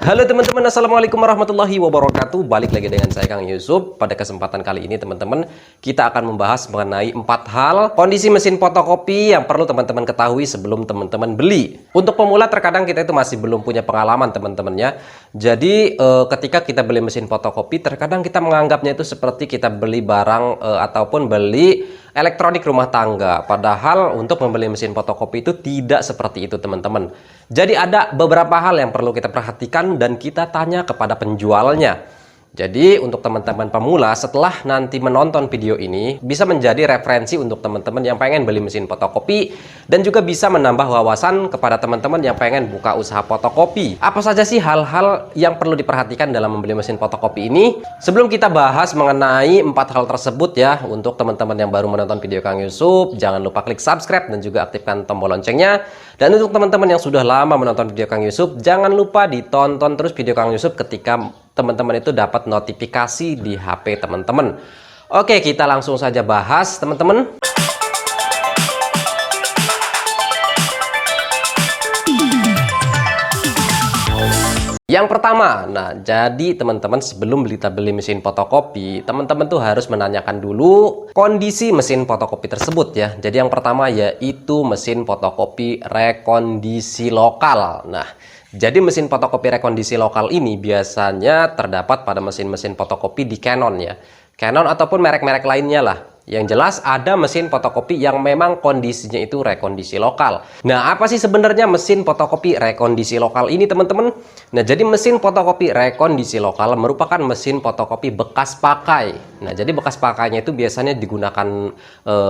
Halo teman-teman, assalamualaikum warahmatullahi wabarakatuh. Balik lagi dengan saya Kang Yusuf. Pada kesempatan kali ini teman-teman, kita akan membahas mengenai 4 hal kondisi mesin fotokopi yang perlu teman-teman ketahui sebelum teman-teman beli. Untuk pemula terkadang kita itu masih belum punya pengalaman teman-teman ya. Jadi ketika kita beli mesin fotokopi, terkadang kita menganggapnya itu seperti kita beli barang ataupun beli elektronik rumah tangga. Padahal untuk membeli mesin fotokopi itu tidak seperti itu teman-teman. Jadi ada beberapa hal yang perlu kita perhatikan dan kita tanya kepada penjualnya. Jadi untuk teman-teman pemula, setelah nanti menonton video ini bisa menjadi referensi untuk teman-teman yang pengen beli mesin fotokopi dan juga bisa menambah wawasan kepada teman-teman yang pengen buka usaha fotokopi. Apa saja sih hal-hal yang perlu diperhatikan dalam membeli mesin fotokopi ini? Sebelum kita bahas mengenai 4 hal tersebut ya, untuk teman-teman yang baru menonton video Kang Yusuf, jangan lupa klik subscribe dan juga aktifkan tombol loncengnya. Dan untuk teman-teman yang sudah lama menonton video Kang Yusuf, jangan lupa ditonton terus video Kang Yusuf ketika teman-teman itu dapat notifikasi di HP teman-teman. Oke, kita langsung saja bahas teman-teman. Yang pertama, nah jadi teman-teman sebelum beli mesin fotokopi, teman-teman tuh harus menanyakan dulu kondisi mesin fotokopi tersebut ya. Jadi yang pertama yaitu mesin fotokopi rekondisi lokal. Nah, jadi mesin fotokopi rekondisi lokal ini biasanya terdapat pada mesin-mesin fotokopi di Canon ya. Canon ataupun merek-merek lainnya lah. Yang jelas ada mesin fotokopi yang memang kondisinya itu rekondisi lokal. Nah, apa sih sebenarnya mesin fotokopi rekondisi lokal ini teman-teman? Nah, jadi mesin fotokopi rekondisi lokal merupakan mesin fotokopi bekas pakai. Nah, jadi bekas pakainya itu biasanya digunakan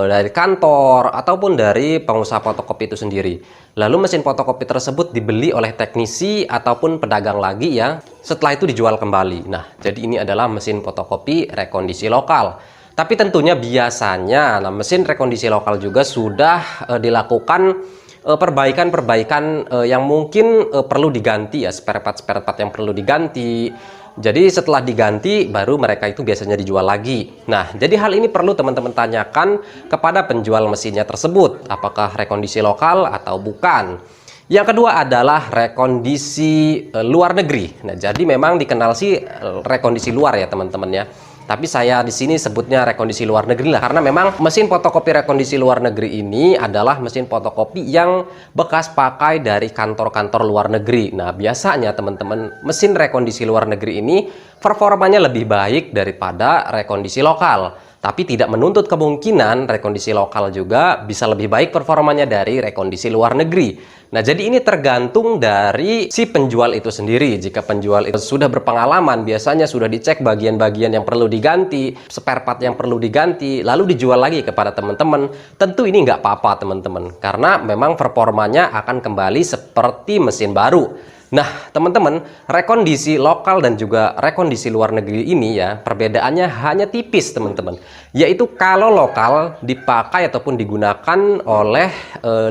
dari kantor ataupun dari pengusaha fotokopi itu sendiri. Lalu mesin fotokopi tersebut dibeli oleh teknisi ataupun pedagang lagi ya. Setelah itu dijual kembali. Nah, jadi ini adalah mesin fotokopi rekondisi lokal. Tapi tentunya biasanya mesin rekondisi lokal juga sudah dilakukan perbaikan-perbaikan yang mungkin perlu diganti ya, spare part yang perlu diganti. Jadi setelah diganti baru mereka itu biasanya dijual lagi. Nah, jadi hal ini perlu teman-teman tanyakan kepada penjual mesinnya tersebut, apakah rekondisi lokal atau bukan. Yang kedua adalah rekondisi luar negeri. Nah, jadi memang dikenal sih rekondisi luar ya teman-teman ya. Tapi saya di sini sebutnya rekondisi luar negeri lah, karena memang mesin fotokopi rekondisi luar negeri ini adalah mesin fotokopi yang bekas pakai dari kantor-kantor luar negeri. Nah, biasanya teman-teman mesin rekondisi luar negeri ini performanya lebih baik daripada rekondisi lokal. Tapi tidak menuntut kemungkinan rekondisi lokal juga bisa lebih baik performanya dari rekondisi luar negeri. Nah, jadi ini tergantung dari si penjual itu sendiri. Jika penjual itu sudah berpengalaman, biasanya sudah dicek bagian-bagian yang perlu diganti, spare part yang perlu diganti, lalu dijual lagi kepada teman-teman. Tentu ini nggak apa-apa teman-teman, karena memang performanya akan kembali seperti mesin baru. Nah, teman-teman, rekondisi lokal dan juga rekondisi luar negeri ini ya, perbedaannya hanya tipis, teman-teman. Yaitu kalau lokal dipakai ataupun digunakan oleh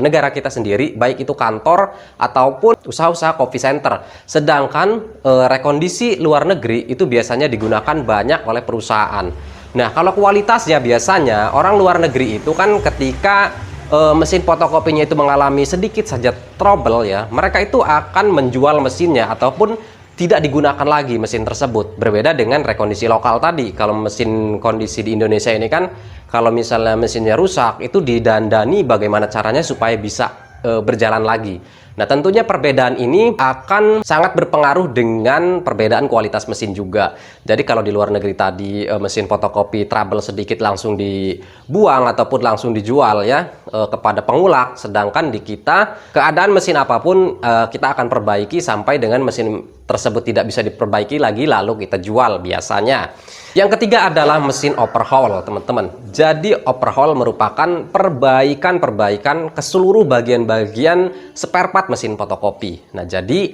negara kita sendiri, baik itu kantor ataupun usaha-usaha coffee center. Sedangkan rekondisi luar negeri itu biasanya digunakan banyak oleh perusahaan. Nah, kalau kualitasnya biasanya orang luar negeri itu kan ketika mesin fotokopinya itu mengalami sedikit saja trouble ya, mereka itu akan menjual mesinnya ataupun tidak digunakan lagi mesin tersebut. Berbeda dengan rekondisi lokal tadi. Kalau mesin kondisi di Indonesia ini kan, kalau misalnya mesinnya rusak itu didandani bagaimana caranya supaya bisa berjalan lagi. Nah, tentunya perbedaan ini akan sangat berpengaruh dengan perbedaan kualitas mesin juga. Jadi kalau di luar negeri tadi mesin fotokopi trouble sedikit langsung dibuang ataupun langsung dijual ya kepada pengulak, sedangkan di kita keadaan mesin apapun kita akan perbaiki sampai dengan mesin tersebut tidak bisa diperbaiki lagi lalu kita jual biasanya. Yang ketiga adalah mesin overhaul teman-teman. Jadi overhaul merupakan perbaikan-perbaikan ke seluruh bagian-bagian spare part mesin fotokopi. Nah, jadi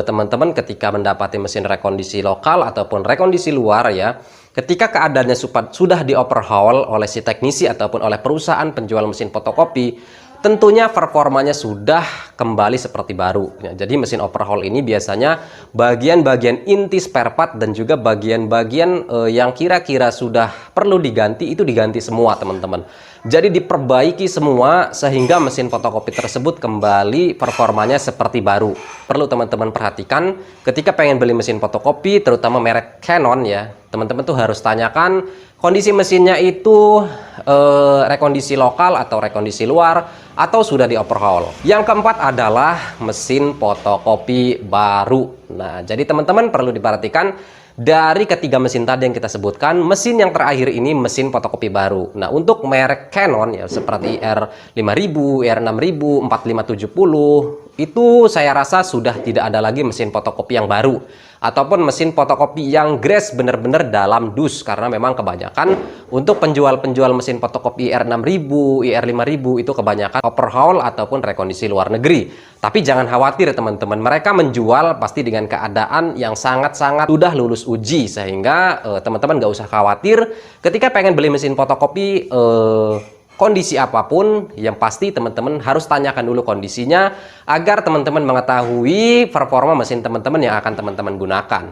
teman-teman ketika mendapati mesin rekondisi lokal ataupun rekondisi luar ya, ketika keadaannya sudah di overhaul oleh si teknisi ataupun oleh perusahaan penjual mesin fotokopi, tentunya performanya sudah kembali seperti baru. Ya, jadi mesin overhaul ini biasanya bagian-bagian inti spare part dan juga bagian-bagian yang kira-kira sudah perlu diganti itu diganti semua teman-teman. Jadi diperbaiki semua sehingga mesin fotokopi tersebut kembali performanya seperti baru. Perlu teman-teman perhatikan ketika pengen beli mesin fotokopi, terutama merek Canon ya, teman-teman tuh harus tanyakan kondisi mesinnya itu rekondisi lokal atau rekondisi luar atau sudah di overhaul. Yang keempat adalah mesin fotokopi baru. Nah, jadi teman-teman perlu diperhatikan dari ketiga mesin tadi yang kita sebutkan, mesin yang terakhir ini mesin fotokopi baru. Nah, untuk merek Canon ya seperti R5000, R6000, 4570 itu saya rasa sudah tidak ada lagi mesin fotokopi yang baru ataupun mesin fotokopi yang grace benar-benar dalam dus, karena memang kebanyakan untuk penjual-penjual mesin fotokopi R6000, IR5000 itu kebanyakan overhaul ataupun rekondisi luar negeri. Tapi jangan khawatir teman-teman, mereka menjual pasti dengan keadaan yang sangat-sangat sudah lulus uji, sehingga teman-teman nggak usah khawatir ketika pengen beli mesin fotokopi kondisi apapun. Yang pasti teman-teman harus tanyakan dulu kondisinya agar teman-teman mengetahui performa mesin teman-teman yang akan teman-teman gunakan.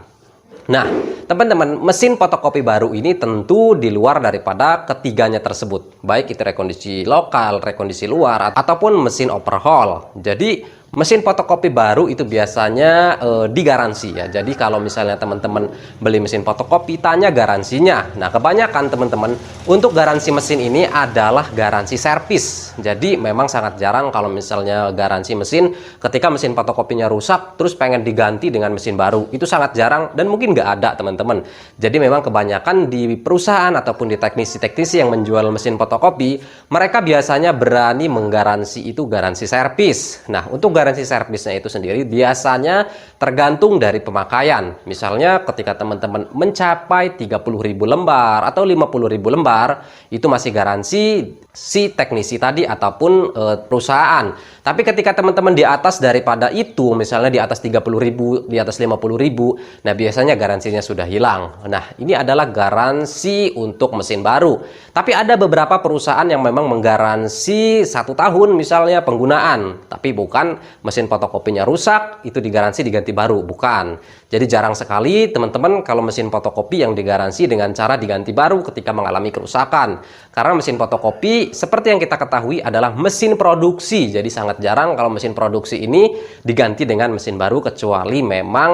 Nah, teman-teman, mesin fotokopi baru ini tentu di luar daripada ketiganya tersebut, baik itu rekondisi lokal, rekondisi luar, ataupun mesin overhaul. Jadi mesin fotokopi baru itu biasanya digaransi ya. Jadi kalau misalnya teman-teman beli mesin fotokopi, tanya garansinya. Nah, kebanyakan teman-teman untuk garansi mesin ini adalah garansi servis. Jadi memang sangat jarang kalau misalnya garansi mesin ketika mesin fotokopinya rusak terus pengen diganti dengan mesin baru. Itu sangat jarang dan mungkin nggak ada teman-teman. Jadi memang kebanyakan di perusahaan ataupun di teknisi-teknisi yang menjual mesin fotokopi, mereka biasanya berani menggaransi itu garansi servis. Nah, untuk garansi servisnya itu sendiri biasanya tergantung dari pemakaian. Misalnya ketika teman-teman mencapai 30.000 lembar atau 50.000 lembar, itu masih garansi si teknisi tadi ataupun perusahaan. Tapi ketika teman-teman di atas daripada itu, misalnya di atas 30.000, di atas 50.000, nah biasanya garansinya sudah hilang. Nah, ini adalah garansi untuk mesin baru. Tapi ada beberapa perusahaan yang memang menggaransi 1 tahun misalnya penggunaan, tapi bukan mesin fotokopinya rusak, itu digaransi diganti baru, bukan. Jadi jarang sekali teman-teman kalau mesin fotokopi yang digaransi dengan cara diganti baru ketika mengalami kerusakan. Karena mesin fotokopi seperti yang kita ketahui adalah mesin produksi. Jadi sangat jarang kalau mesin produksi ini diganti dengan mesin baru kecuali memang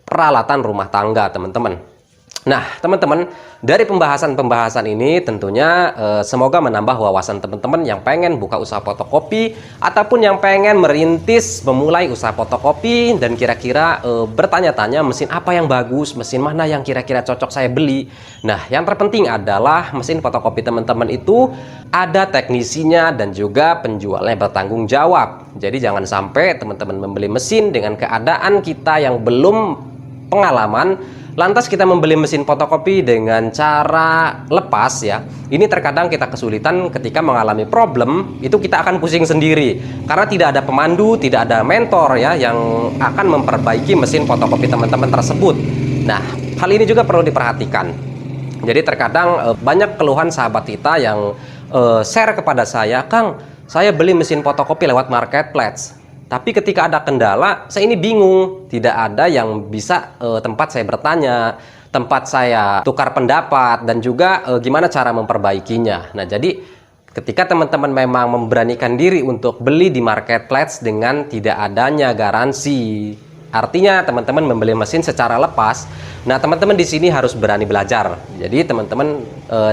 peralatan rumah tangga teman-teman. Nah, teman-teman, dari pembahasan-pembahasan ini tentunya semoga menambah wawasan teman-teman yang pengen buka usaha fotokopi ataupun yang pengen merintis memulai usaha fotokopi dan kira-kira bertanya-tanya mesin apa yang bagus, mesin mana yang kira-kira cocok saya beli. Nah, yang terpenting adalah mesin fotokopi teman-teman itu ada teknisinya dan juga penjualnya bertanggung jawab. Jadi jangan sampai teman-teman membeli mesin dengan keadaan kita yang belum pengalaman, lantas kita membeli mesin fotokopi dengan cara lepas ya. Ini terkadang kita kesulitan ketika mengalami problem, itu kita akan pusing sendiri. Karena tidak ada pemandu, tidak ada mentor ya yang akan memperbaiki mesin fotokopi teman-teman tersebut. Nah, hal ini juga perlu diperhatikan. Jadi terkadang banyak keluhan sahabat kita yang share kepada saya, "Kang, saya beli mesin fotokopi lewat marketplace. Tapi ketika ada kendala, saya ini bingung. Tidak ada yang bisa tempat saya bertanya, tempat saya tukar pendapat, dan juga gimana cara memperbaikinya." Nah, jadi ketika teman-teman memang memberanikan diri untuk beli di marketplace dengan tidak adanya garansi, artinya teman-teman membeli mesin secara lepas. Nah, teman-teman di sini harus berani belajar. Jadi teman-teman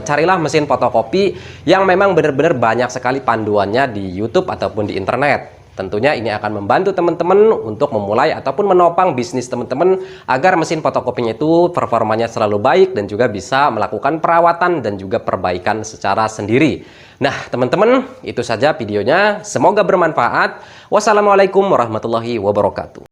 carilah mesin fotokopi yang memang benar-benar banyak sekali panduannya di YouTube ataupun di internet. Tentunya ini akan membantu teman-teman untuk memulai ataupun menopang bisnis teman-teman agar mesin fotokopinya itu performanya selalu baik dan juga bisa melakukan perawatan dan juga perbaikan secara sendiri. Nah, teman-teman, itu saja videonya. Semoga bermanfaat. Wassalamualaikum warahmatullahi wabarakatuh.